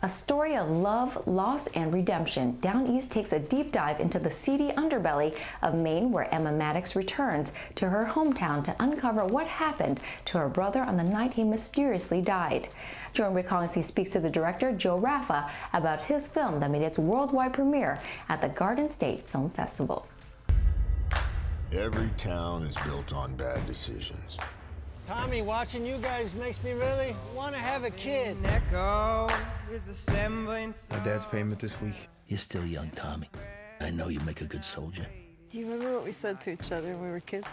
A story of love, loss, and redemption, Downeast takes a deep dive into the seedy underbelly of Maine, where Emma Maddox returns to her hometown to uncover what happened to her brother on the night he mysteriously died. Joan Rick Hollingsley speaks to the director, JOE RAFFA, about his film that made its worldwide premiere at the Garden State Film Festival. Every town is built on bad decisions. Tommy, watching you guys makes me really want to have a kid. My dad's payment this week. You're still young, Tommy. I know you make a good soldier. Do you remember what we said to each other when we were kids?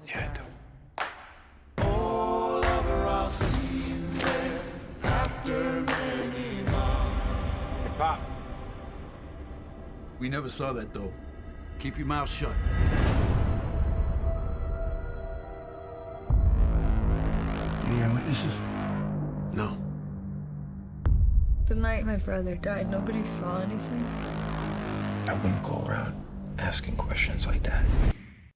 Yeah, I do. Hey, Pop. We never saw that dope. Keep your mouth shut. Any eyewitnesses? No. The night my brother died, nobody saw anything. I wouldn't go around asking questions like that.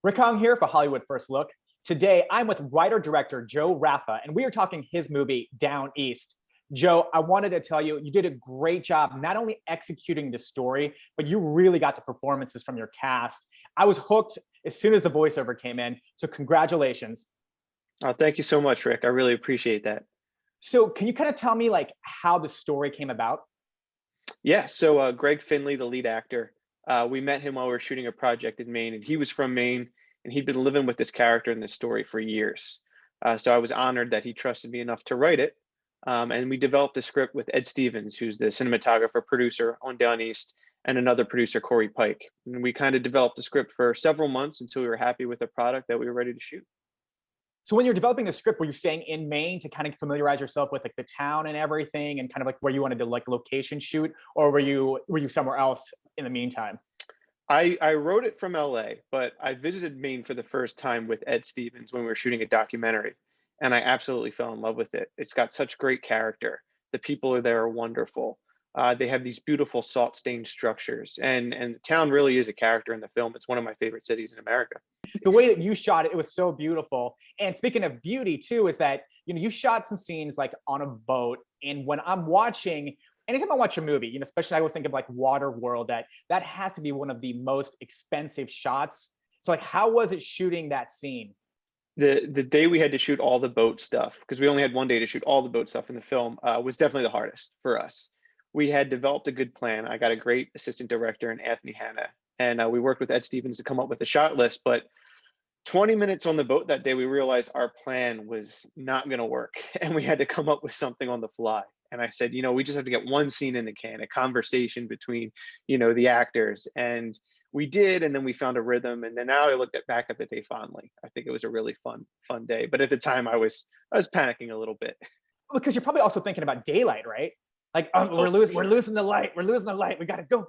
Rick Hong here for Hollywood First Look. Today, I'm with writer-director JOE RAFFA, and we are talking his movie, Downeast. Joe, I wanted to tell you, you did a great job not only executing the story, but you really got the performances from your cast. I was hooked as soon as the voiceover came in, so congratulations. Oh, thank you so much, Rick. I really appreciate that. So can you kind of tell me like how the story came about? Yeah, so Greg Finley, the lead actor, we met him while we were shooting a project in Maine, and he was from Maine, and he'd been living with this character in this story for years. So I was honored that he trusted me enough to write it. And we developed a script with Ed Stevens, who's the cinematographer, producer on Downeast, and another producer, Corey Pike. And we kind of developed the script for several months until we were happy with the product that we were ready to shoot. So when you're developing the script, were you staying in Maine to kind of familiarize yourself with like the town and everything and kind of like where you wanted to like location shoot, or were you somewhere else in the meantime? I wrote it from LA, but I visited Maine for the first time with Ed Stevens when we were shooting a documentary, and I absolutely fell in love with it. It's got such great character. The people there are wonderful. They have these beautiful salt-stained structures, and the town really is a character in the film. It's one of my favorite cities in America. The way that you shot it, it was so beautiful. And speaking of beauty too, is that, you know, you shot some scenes like on a boat. And when I'm watching, anytime I watch a movie, you know, especially I always think of like Waterworld, that has to be one of the most expensive shots. So like, how was it shooting that scene? The day we had to shoot all the boat stuff, because we only had one day to shoot all the boat stuff in the film, was definitely the hardest for us. We had developed a good plan. I got a great assistant director in Anthony Hanna, and we worked with Ed Stevens to come up with a shot list. But 20 minutes on the boat that day, we realized our plan was not going to work, and we had to come up with something on the fly. And I said, you know, we just have to get one scene in the can, a conversation between, you know, the actors. And we did, and then we found a rhythm. And then now I looked back at the day fondly. I think it was a really fun day. But at the time, I was panicking a little bit. Because you're probably also thinking about daylight, right? Like, oh, we're losing the light. We're losing the light. We got to go.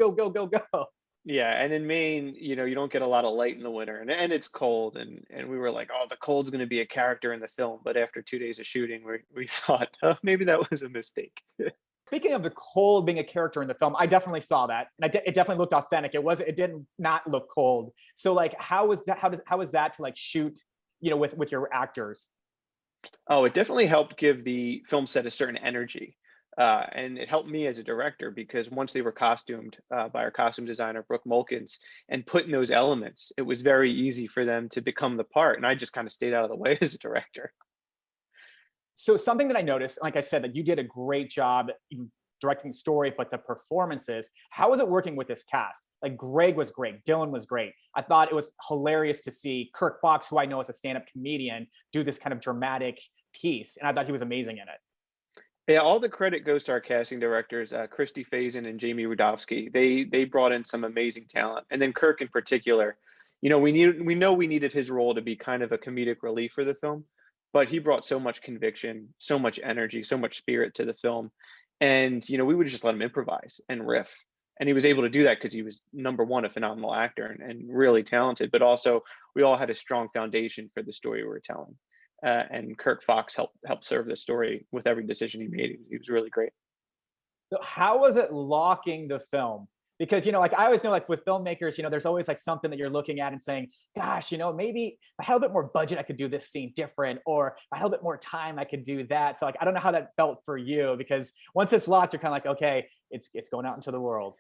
Yeah, and in Maine, you know, you don't get a lot of light in the winter, and it's cold, and we were like, oh, the cold's going to be a character in the film. But after 2 days of shooting, we thought, oh, maybe that was a mistake. Speaking of the cold being a character in the film, I definitely saw that, and it definitely looked authentic. It did not look cold. So like, how was that to like shoot, you know, with your actors? Oh, it definitely helped give the film set a certain energy. And it helped me as a director, because once they were costumed by our costume designer, Brooke Mulkins, and put in those elements, it was very easy for them to become the part. And I just kind of stayed out of the way as a director. So something that I noticed, like I said, that you did a great job directing the story, but the performances, how was it working with this cast? Like Greg was great. Dylan was great. I thought it was hilarious to see Kirk Fox, who I know is a stand-up comedian, do this kind of dramatic piece. And I thought he was amazing in it. Yeah, all the credit goes to our casting directors, Christy Faison and Jamie Rudofsky. They brought in some amazing talent, and then Kirk in particular. You know, we needed his role to be kind of a comedic relief for the film, but he brought so much conviction, so much energy, so much spirit to the film, and you know, we would just let him improvise and riff, and he was able to do that because he was, number one, a phenomenal actor and really talented, but also we all had a strong foundation for the story we were telling. And Kirk Fox helped serve the story with every decision he made. He was really great. So how was it locking the film? Because, like I always know, like with filmmakers, there's always like something that you're looking at and saying, gosh, maybe if I had a bit more budget, I could do this scene different, or if I had a bit more time, I could do that. So like, I don't know how that felt for you, because once it's locked, you're kind of like, okay, it's going out into the world.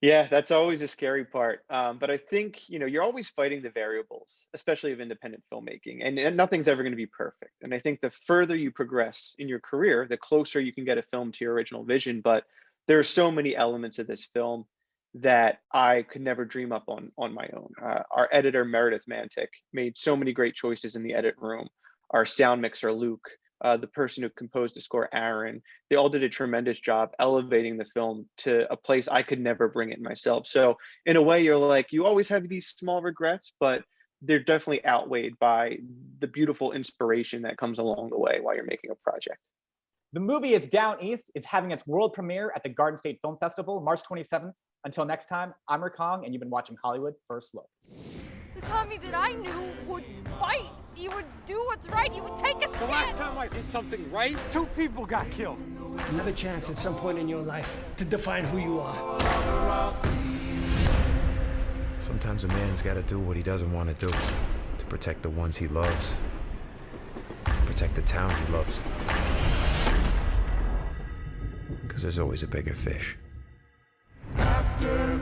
Yeah, that's always a scary part. But I think, you're always fighting the variables, especially of independent filmmaking, and nothing's ever going to be perfect. And I think the further you progress in your career, the closer you can get a film to your original vision. But there are so many elements of this film that I could never dream up on my own. Our editor, Meredith Mantic, made so many great choices in the edit room. Our sound mixer, Luke, the person who composed the score, Aaron, they all did a tremendous job elevating the film to a place I could never bring it myself. So in a way, you're like, you always have these small regrets, but they're definitely outweighed by the beautiful inspiration that comes along the way while you're making a project. The movie is Downeast. It's having its world premiere at the Garden State Film Festival, March 27th. Until next time, I'm Rick Hong, and you've been watching Hollywood First Look. The Tommy that I knew would fight. He would do what's right. He would take a stand. The last time I did something right, 2 people got killed. Another chance at some point in your life to define who you are. Sometimes a man's got to do what he doesn't want to do to protect the ones he loves, protect the town he loves. Because there's always a bigger fish. After